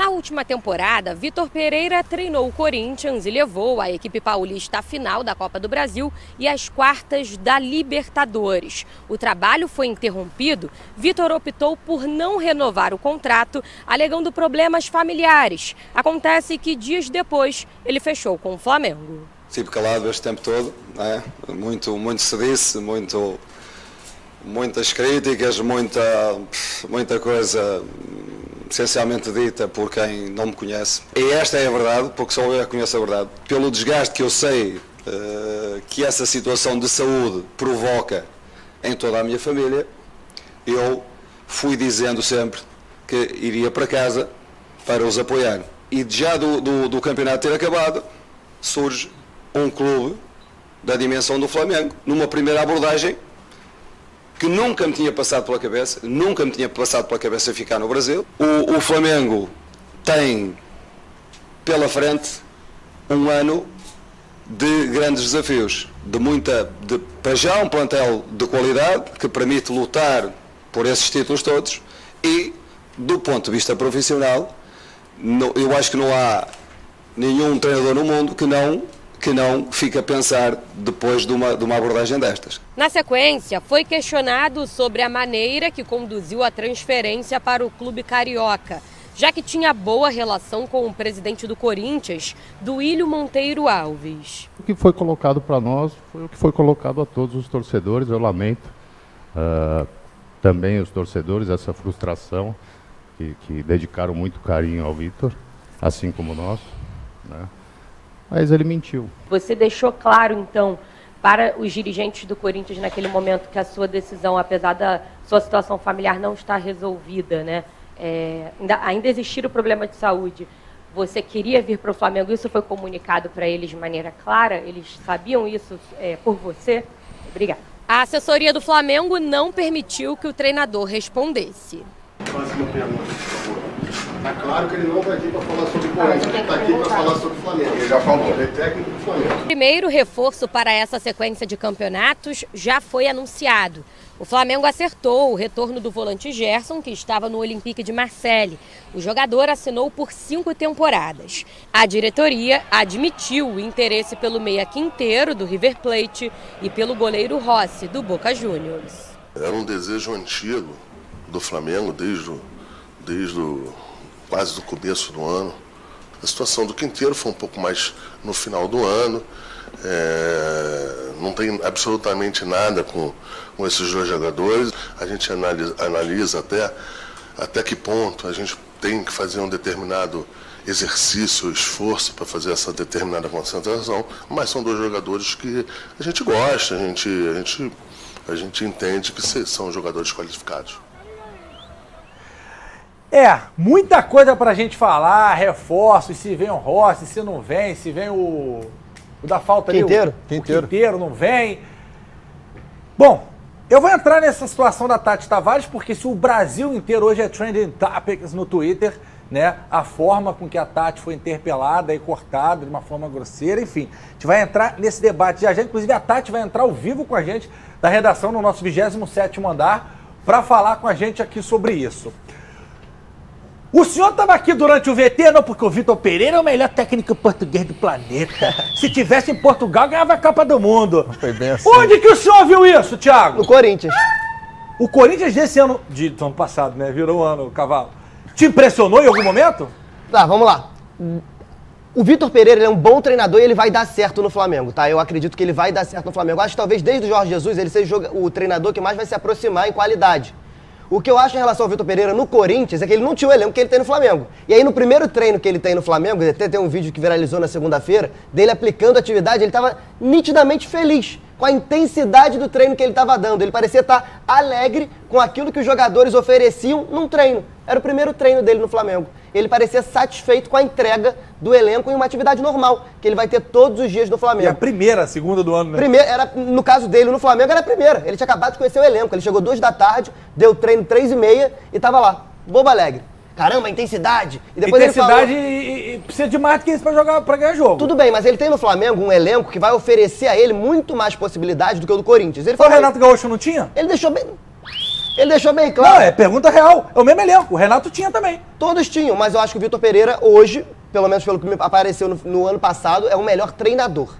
Na última temporada, Vitor Pereira treinou o Corinthians e levou a equipe paulista à final da Copa do Brasil e às quartas da Libertadores. O trabalho foi interrompido. Vitor optou por não renovar o contrato, alegando problemas familiares. Acontece que dias depois ele fechou com o Flamengo. Estive calado este tempo todo, né? Muito se disse, muitas críticas, muita coisa essencialmente dita por quem não me conhece. E esta é a verdade, porque só eu conheço a verdade. Pelo desgaste que eu sei que essa situação de saúde provoca em toda a minha família, eu fui dizendo sempre que iria para casa para os apoiar. E já do campeonato ter acabado, surge um clube da dimensão do Flamengo, numa primeira abordagem que nunca me tinha passado pela cabeça ficar no Brasil. O Flamengo tem pela frente um ano de grandes desafios, para já um plantel de qualidade que permite lutar por esses títulos todos e, do ponto de vista profissional, eu acho que não há nenhum treinador no mundo que não fica a pensar depois de uma abordagem destas. Na sequência, foi questionado sobre a maneira que conduziu a transferência para o clube carioca, já que tinha boa relação com o presidente do Corinthians, Duílio Monteiro Alves. O que foi colocado para nós foi o que foi colocado a todos os torcedores. Eu lamento também os torcedores, essa frustração que dedicaram muito carinho ao Vitor, assim como nós, né? Mas ele mentiu. Você deixou claro, então, para os dirigentes do Corinthians naquele momento que a sua decisão, apesar da sua situação familiar não estar resolvida, né? Ainda existir o problema de saúde. Você queria vir para o Flamengo, isso foi comunicado para eles de maneira clara? Eles sabiam isso por você? Obrigada. A assessoria do Flamengo não permitiu que o treinador respondesse. Próxima pergunta, por favor. Está claro que ele não está aqui para falar sobre o Corinthians, ele está aqui para falar sobre o Flamengo. Ele já falou, ele é técnico do Flamengo. O primeiro reforço para essa sequência de campeonatos já foi anunciado. O Flamengo acertou o retorno do volante Gerson, que estava no Olympique de Marseille. O jogador assinou por 5 temporadas. A diretoria admitiu o interesse pelo meia Quinteiro, do River Plate, e pelo goleiro Rossi, do Boca Juniors. Era um desejo antigo do Flamengo, desde quase do começo do ano. A situação do Quinteiro foi um pouco mais no final do ano. Não tem absolutamente nada com esses dois jogadores. A gente analisa até que ponto a gente tem que fazer um determinado exercício, esforço para fazer essa determinada concentração, mas são dois jogadores que a gente gosta, a gente entende que são jogadores qualificados. Muita coisa pra gente falar, reforços, se vem o Rossi, se não vem, se vem o da falta ali, o Quinteiro não vem. Bom, eu vou entrar nessa situação da Tati Tavares, porque se o Brasil inteiro hoje é trending topics no Twitter, né, a forma com que a Tati foi interpelada e cortada de uma forma grosseira, enfim, a gente vai entrar nesse debate já, inclusive a Tati vai entrar ao vivo com a gente da redação no nosso 27º andar para falar com a gente aqui sobre isso. O senhor estava aqui durante o VT, não, porque o Vitor Pereira é o melhor técnico português do planeta. Se tivesse em Portugal, ganhava a Copa do Mundo. Foi bem assim. Onde que o senhor viu isso, Thiago? No Corinthians. O Corinthians desse ano, do ano passado, né? Virou ano, cavalo. Te impressionou em algum momento? Tá, vamos lá. O Vitor Pereira é um bom treinador e ele vai dar certo no Flamengo, tá? Eu acredito que ele vai dar certo no Flamengo. Acho que talvez desde o Jorge Jesus ele seja o treinador que mais vai se aproximar em qualidade. O que eu acho em relação ao Vitor Pereira no Corinthians é que ele não tinha o elenco que ele tem no Flamengo. E aí no primeiro treino que ele tem no Flamengo, até tem um vídeo que viralizou na segunda-feira, dele aplicando atividade, ele estava nitidamente feliz com a intensidade do treino que ele estava dando. Ele parecia estar alegre com aquilo que os jogadores ofereciam num treino. Era o primeiro treino dele no Flamengo. Ele parecia satisfeito com a entrega do elenco em uma atividade normal, que ele vai ter todos os dias no Flamengo. E a segunda do ano, né? Primeira, no caso dele, no Flamengo, era a primeira. Ele tinha acabado de conhecer o elenco. Ele chegou 2 da tarde, deu treino 3h30 e estava lá, bobo alegre. Caramba, intensidade. E depois intensidade ele falou, e precisa de mais do que isso pra ganhar jogo. Tudo bem, mas ele tem no Flamengo um elenco que vai oferecer a ele muito mais possibilidades do que o do Corinthians. Ele o Renato Gaúcho não tinha? Ele deixou bem... Ele deixou bem claro. Não, é pergunta real. É o mesmo elenco. O Renato tinha também. Todos tinham, mas eu acho que o Vitor Pereira hoje, pelo menos pelo que me apareceu no ano passado, é o melhor treinador.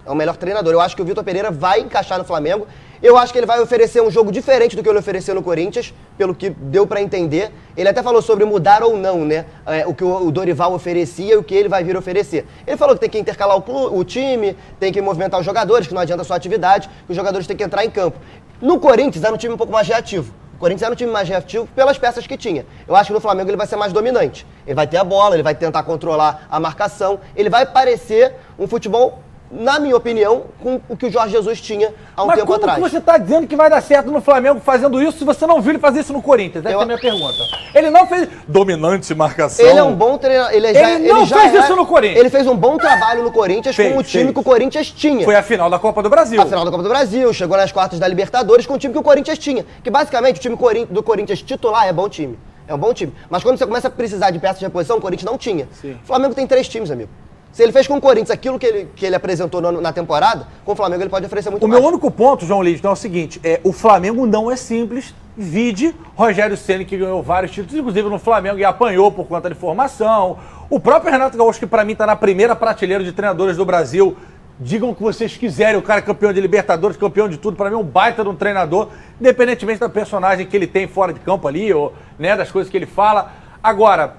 É o melhor treinador. Eu acho que o Vitor Pereira vai encaixar no Flamengo. Eu acho que ele vai oferecer um jogo diferente do que ele ofereceu no Corinthians, pelo que deu pra entender. Ele até falou sobre mudar ou não, né? O que o Dorival oferecia e o que ele vai vir oferecer. Ele falou que tem que intercalar o time, tem que movimentar os jogadores, que não adianta só atividade, que os jogadores têm que entrar em campo. No Corinthians era um time um pouco mais reativo. O Corinthians era um time mais reativo pelas peças que tinha. Eu acho que no Flamengo ele vai ser mais dominante. Ele vai ter a bola, ele vai tentar controlar a marcação. Ele vai parecer um futebol, na minha opinião, com o que o Jorge Jesus tinha há um tempo atrás. Mas como você está dizendo que vai dar certo no Flamengo fazendo isso se você não viu ele fazer isso no Corinthians? Essa é a minha pergunta. Ele não fez dominante marcação. Ele é um bom treinador. Ele não fez isso no Corinthians. Ele fez um bom trabalho no Corinthians com o time que o Corinthians tinha. Foi a final da Copa do Brasil. A final da Copa do Brasil, chegou nas quartas da Libertadores com o time que o Corinthians tinha. Que basicamente o time do Corinthians titular é bom time. É um bom time. Mas quando você começa a precisar de peças de reposição, o Corinthians não tinha. Sim. O Flamengo tem 3 times, amigo. Se ele fez com o Corinthians aquilo que ele apresentou na temporada, com o Flamengo ele pode oferecer muito mais. O meu único ponto, João Lidton, é o seguinte, o Flamengo não é simples. Vide Rogério Ceni, que ganhou vários títulos, inclusive no Flamengo, e apanhou por conta de formação. O próprio Renato Gaúcho, que pra mim tá na primeira prateleira de treinadores do Brasil. Digam o que vocês quiserem, o cara é campeão de Libertadores, campeão de tudo, pra mim é um baita de um treinador, independentemente da personagem que ele tem fora de campo ali, ou né, das coisas que ele fala. Agora,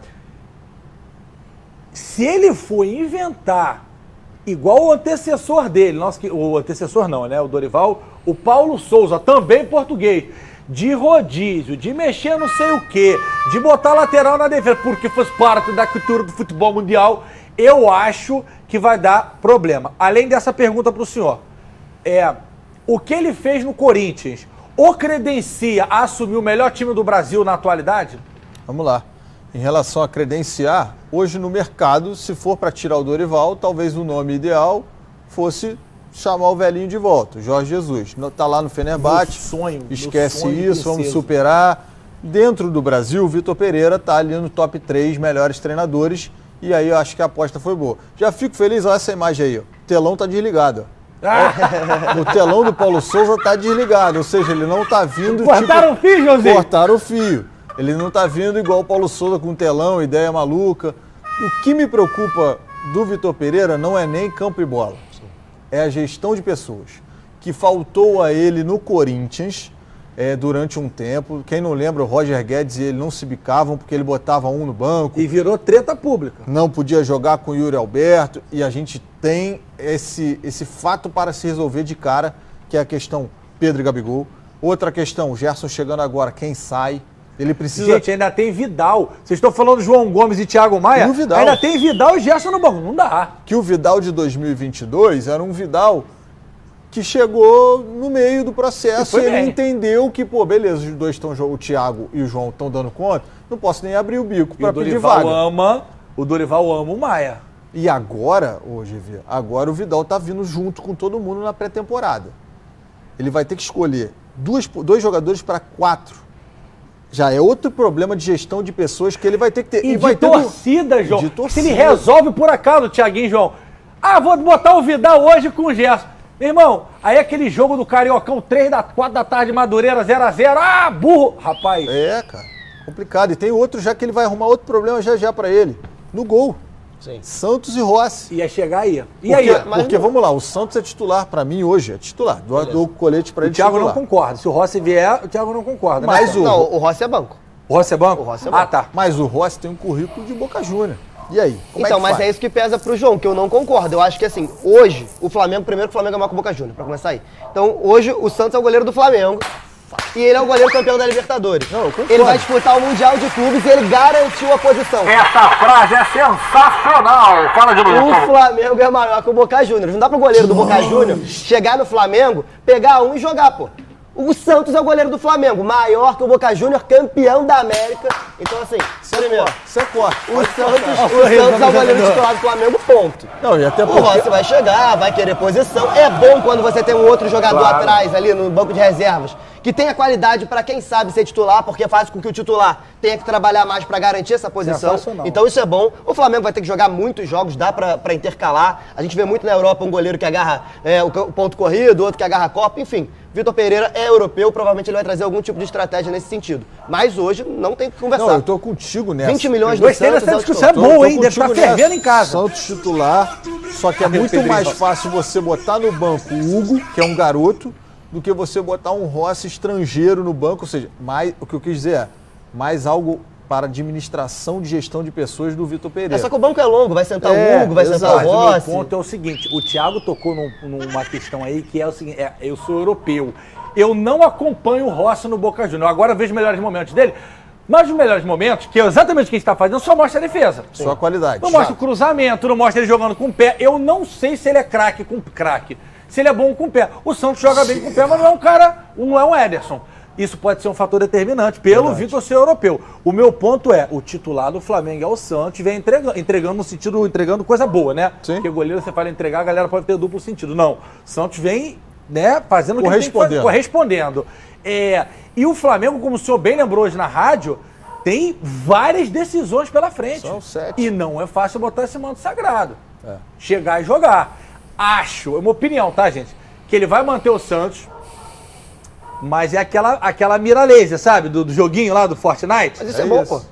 se ele for inventar igual o antecessor dele, o antecessor não, né? O Dorival, o Paulo Souza, também português, de rodízio, de mexer não sei o quê, de botar lateral na defesa, porque faz parte da cultura do futebol mundial, eu acho que vai dar problema. Além dessa pergunta para o senhor, o que ele fez no Corinthians o credencia a assumir o melhor time do Brasil na atualidade? Vamos lá. Em relação a credenciar, hoje no mercado, se for para tirar o Dorival, talvez o nome ideal fosse chamar o velhinho de volta, o Jorge Jesus. Está lá no Fenerbahçe, esquece isso, vamos superar. Dentro do Brasil, o Vitor Pereira está ali no top 3 melhores treinadores e aí eu acho que a aposta foi boa. Já fico feliz, olha essa imagem aí, ó. O telão está desligado. O telão do Paulo Souza está desligado, ou seja, ele não está vindo... Cortaram o fio, Josinho? Cortaram o fio. Ele não está vindo igual o Paulo Souza com telão, ideia maluca. O que me preocupa do Vitor Pereira não é nem campo e bola. É a gestão de pessoas. Que faltou a ele no Corinthians durante um tempo. Quem não lembra, o Roger Guedes e ele não se bicavam porque ele botava um no banco. E virou treta pública. Não podia jogar com o Yuri Alberto. E a gente tem esse fato para se resolver de cara, que é a questão Pedro e Gabigol. Outra questão, o Gerson chegando agora, quem sai? Ele precisa... Gente, ainda tem Vidal. Vocês estão falando de João Gomes e Thiago Maia? E o Vidal. Ainda tem Vidal e Gerson no banco. Não dá. Que o Vidal de 2022 era um Vidal que chegou no meio do processo e ele entendeu que, pô, beleza, os dois estão, o Thiago e o João estão dando conta, não posso nem abrir o bico para pedir vaga. O Dorival ama o Maia. E agora, agora o Vidal tá vindo junto com todo mundo na pré-temporada. Ele vai ter que escolher dois jogadores para 4. Já é outro problema de gestão de pessoas que ele vai ter que ter. E vai torcida, João. De torcida. Se ele resolve por acaso, Thiaguinho e João. Vou botar o Vidal hoje com o Gerson. Meu irmão, aí aquele jogo do Cariocão, 4 da tarde, Madureira, 0x0. Burro. Rapaz. Cara. Complicado. E tem outro já que ele vai arrumar outro problema já pra ele. No gol. Sim. Santos e Rossi. Ia chegar aí. Porque vamos lá, o Santos é titular pra mim hoje, é titular. Do colete pra ele. O Thiago não concorda. Se o Rossi vier, o Thiago não concorda. Mas o Rossi é banco. O Rossi é banco? O Rossi é banco. Tá. Mas o Rossi tem um currículo de Boca Júnior. E aí? Mas é isso que pesa pro João, que eu não concordo. Eu acho que assim, hoje, o Flamengo é maior que o Boca Júnior, pra começar aí. Então, hoje, o Santos é o goleiro do Flamengo. E ele é o goleiro campeão da Libertadores. Ele vai disputar o Mundial de Clubes e ele garantiu a posição. Essa frase é sensacional. Fala de novo. O Flamengo é maior que o Boca Juniors. Não dá pro goleiro do Boca Juniors chegar no Flamengo, pegar um e jogar, pô. O Santos é o goleiro do Flamengo, maior que o Boca Juniors, campeão da América. Então, assim, primeiro, o Santos é o goleiro titular do Flamengo, ponto. Não, e até o Rossi vai chegar, vai querer posição. É bom quando você tem um outro jogador atrás, ali no banco de reservas, que tenha qualidade para quem sabe ser titular, porque faz com que o titular tenha que trabalhar mais para garantir essa posição. Então isso é bom. O Flamengo vai ter que jogar muitos jogos, dá para intercalar. A gente vê muito na Europa um goleiro que agarra o ponto corrido, outro que agarra a Copa, enfim. Vitor Pereira é europeu, provavelmente ele vai trazer algum tipo de estratégia nesse sentido. Mas hoje não tem o que conversar. Não, eu tô contigo nessa. 20 milhões do Santos. Essa discussão é boa, hein? Deve estar fervendo em casa. Santos titular, só que é muito mais fácil você botar no banco o Hugo, que é um garoto, do que você botar um Rossi estrangeiro no banco. Ou seja, o que eu quis dizer é mais algo para administração de gestão de pessoas do Vitor Pereira. Só que o banco é longo, vai sentar o Hugo, vai sentar o Rossi. O meu ponto é o seguinte, o Thiago tocou numa questão aí que é o seguinte, eu sou europeu, eu não acompanho o Rossi no Boca Juniors, agora eu vejo os melhores momentos dele, mas os melhores momentos, que é exatamente o que a gente está fazendo, só mostra a defesa. Só a qualidade. Não mostra o cruzamento, não mostra ele jogando com o pé, eu não sei se ele é craque com craque, se ele é bom com o pé. O Santos joga bem com o pé, mas não é um cara, não é um Ederson. Isso pode ser um fator determinante pelo Vitor ser europeu. O meu ponto é, o titular do Flamengo é o Santos, vem entregando no sentido, entregando coisa boa, né? Sim. Porque goleiro, você fala entregar, a galera pode ter duplo sentido. Não, Santos vem, né, fazendo o que correspondendo. Correspondendo. E o Flamengo, como o senhor bem lembrou hoje na rádio, tem várias decisões pela frente. São 7. E não é fácil botar esse manto sagrado. Chegar e jogar. Acho, é uma opinião, tá, gente? Que ele vai manter o Santos, mas é aquela mira laser, sabe? Do joguinho lá do Fortnite. Mas isso é bom, pô.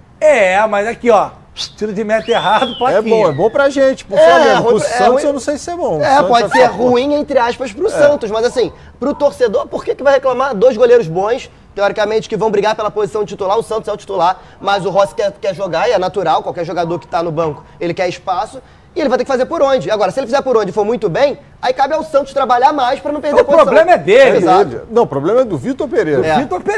Mas aqui, ó, tiro de meta errado, plaquinha. É bom pra gente, pro Flamengo. Pro Santos eu não sei se é bom. Pode ser ruim, entre aspas, pro Santos, mas assim, pro torcedor, por que vai reclamar? 2 goleiros bons, teoricamente, que vão brigar pela posição titular, o Santos é o titular, mas o Rossi quer jogar, e é natural, qualquer jogador que tá no banco, ele quer espaço, e ele vai ter que fazer por onde. Agora, se ele fizer por onde e for muito bem, aí cabe ao Santos trabalhar mais pra não perder a posição. O problema é dele. Exato. Não, o problema é do Vitor Pereira. Vitor Pereira.